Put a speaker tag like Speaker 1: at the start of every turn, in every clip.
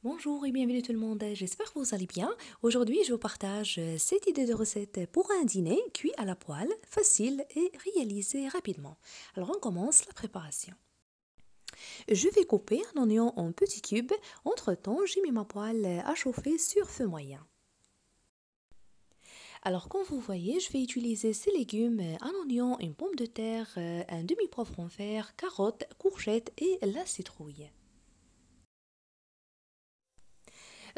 Speaker 1: Bonjour et bienvenue tout le monde, j'espère que vous allez bien. Aujourd'hui, je vous partage cette idée de recette pour un dîner cuit à la poêle, facile et réalisé rapidement. Alors on commence la préparation. Je vais couper un oignon en petits cubes. Entre-temps, j'ai mis ma poêle à chauffer sur feu moyen. Alors comme vous voyez, je vais utiliser ces légumes, un oignon, une pomme de terre, un demi-poivron vert, carottes, courgettes et la citrouille.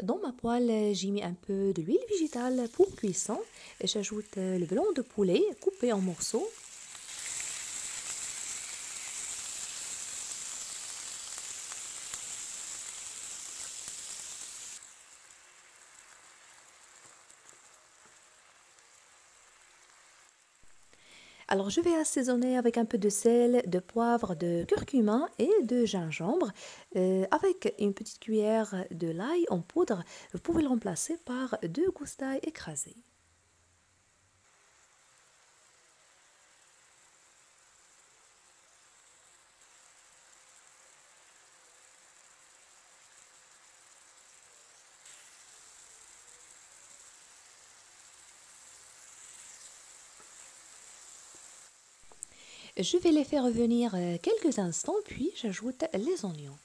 Speaker 1: Dans ma poêle, j'ai mis un peu de l'huile végétale pour cuisson. J'ajoute le blanc de poulet coupé en morceaux. Alors je vais assaisonner avec un peu de sel, de poivre, de curcuma et de gingembre. Avec une petite cuillère de l'ail en poudre, vous pouvez le remplacer par 2 gousses d'ail écrasées. Je vais les faire revenir quelques instants, puis j'ajoute les oignons.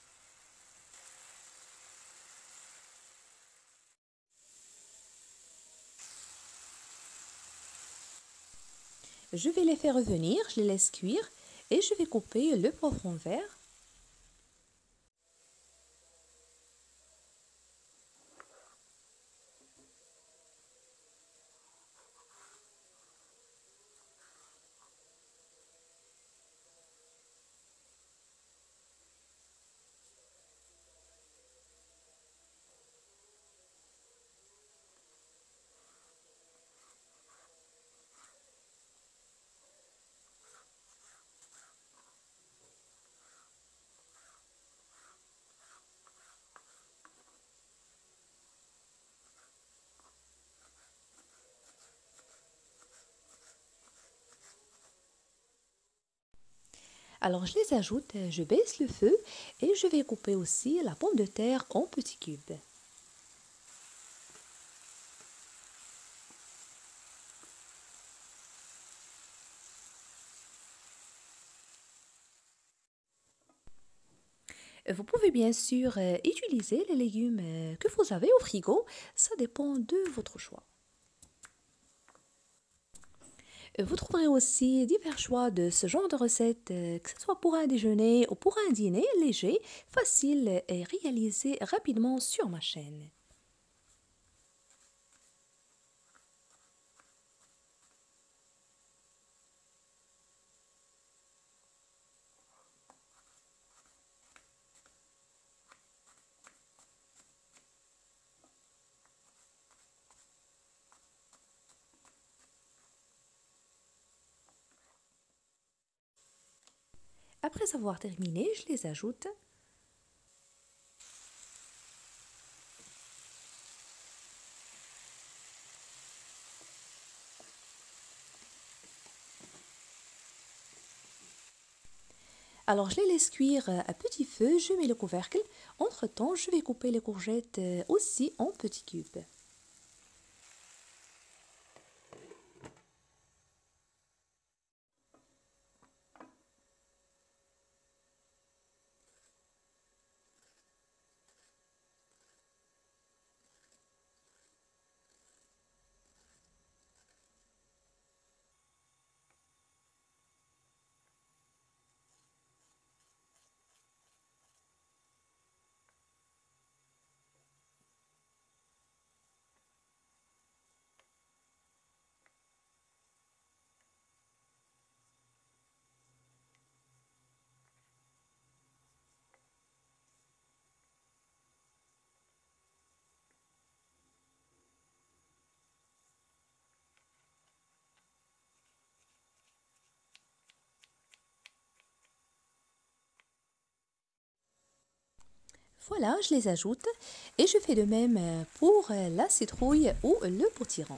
Speaker 1: Je vais les faire revenir, je les laisse cuire et je vais couper le poivron vert. Alors je les ajoute, je baisse le feu et je vais couper aussi la pomme de terre en petits cubes. Vous pouvez bien sûr utiliser les légumes que vous avez au frigo, ça dépend de votre choix. Vous trouverez aussi divers choix de ce genre de recettes, que ce soit pour un déjeuner ou pour un dîner léger, facile et réalisé rapidement sur ma chaîne. Après avoir terminé, je les ajoute. Alors je les laisse cuire à petit feu, je mets le couvercle. Entre-temps, je vais couper les courgettes aussi en petits cubes. Voilà, je les ajoute et je fais de même pour la citrouille ou le potiron.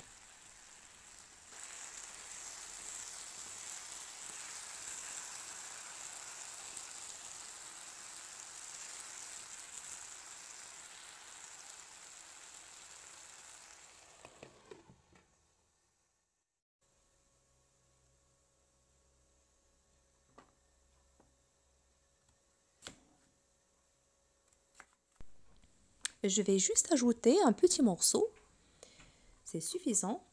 Speaker 1: Je vais juste ajouter un petit morceau. C'est suffisant.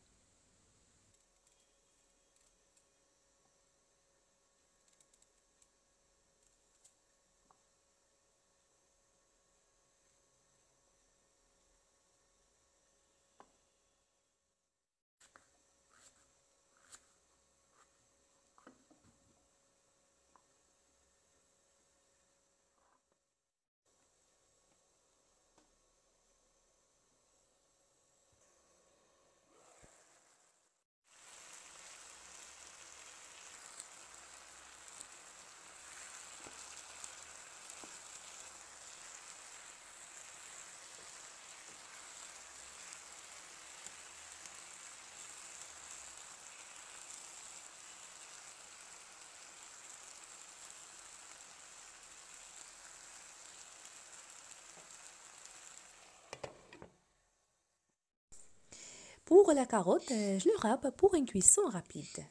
Speaker 1: Pour la carotte, je le râpe pour une cuisson rapide.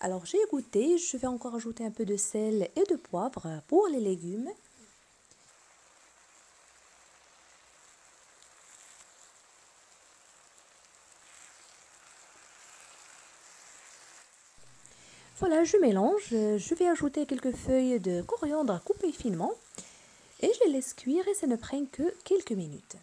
Speaker 1: Alors j'ai goûté, je vais encore ajouter un peu de sel et de poivre pour les légumes. Voilà, je mélange, je vais ajouter quelques feuilles de coriandre coupées finement et je les laisse cuire et ça ne prend que quelques minutes.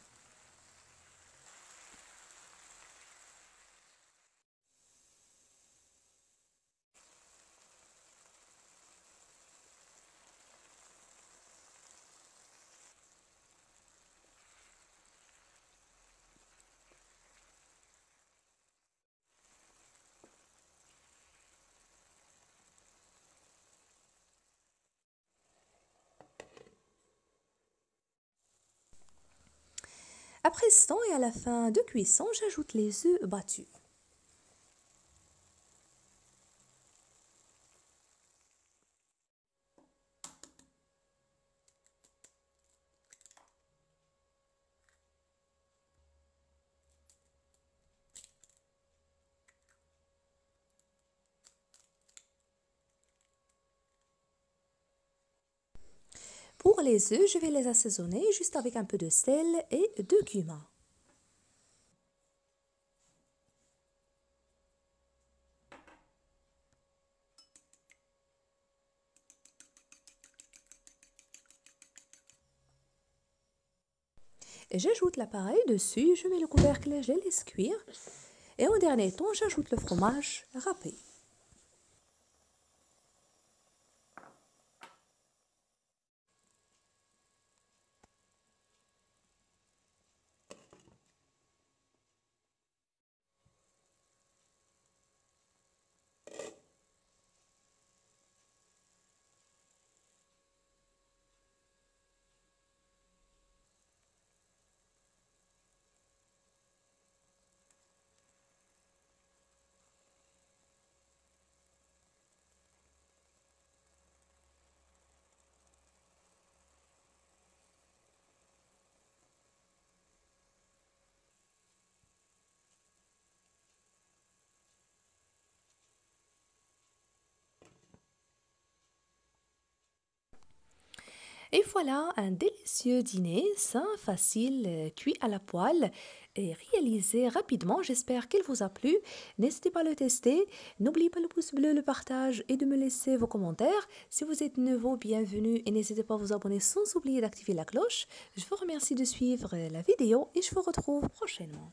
Speaker 1: Après ce temps et à la fin de cuisson, j'ajoute les œufs battus. Pour les œufs, je vais les assaisonner juste avec un peu de sel et de cumin. J'ajoute l'appareil dessus, je mets le couvercle, je les laisse cuire. Et en dernier temps, j'ajoute le fromage râpé. Et voilà un délicieux dîner, sain, facile, cuit à la poêle et réalisé rapidement. J'espère qu'il vous a plu. N'hésitez pas à le tester. N'oubliez pas le pouce bleu, le partage et de me laisser vos commentaires. Si vous êtes nouveau, bienvenue et n'hésitez pas à vous abonner sans oublier d'activer la cloche. Je vous remercie de suivre la vidéo et je vous retrouve prochainement.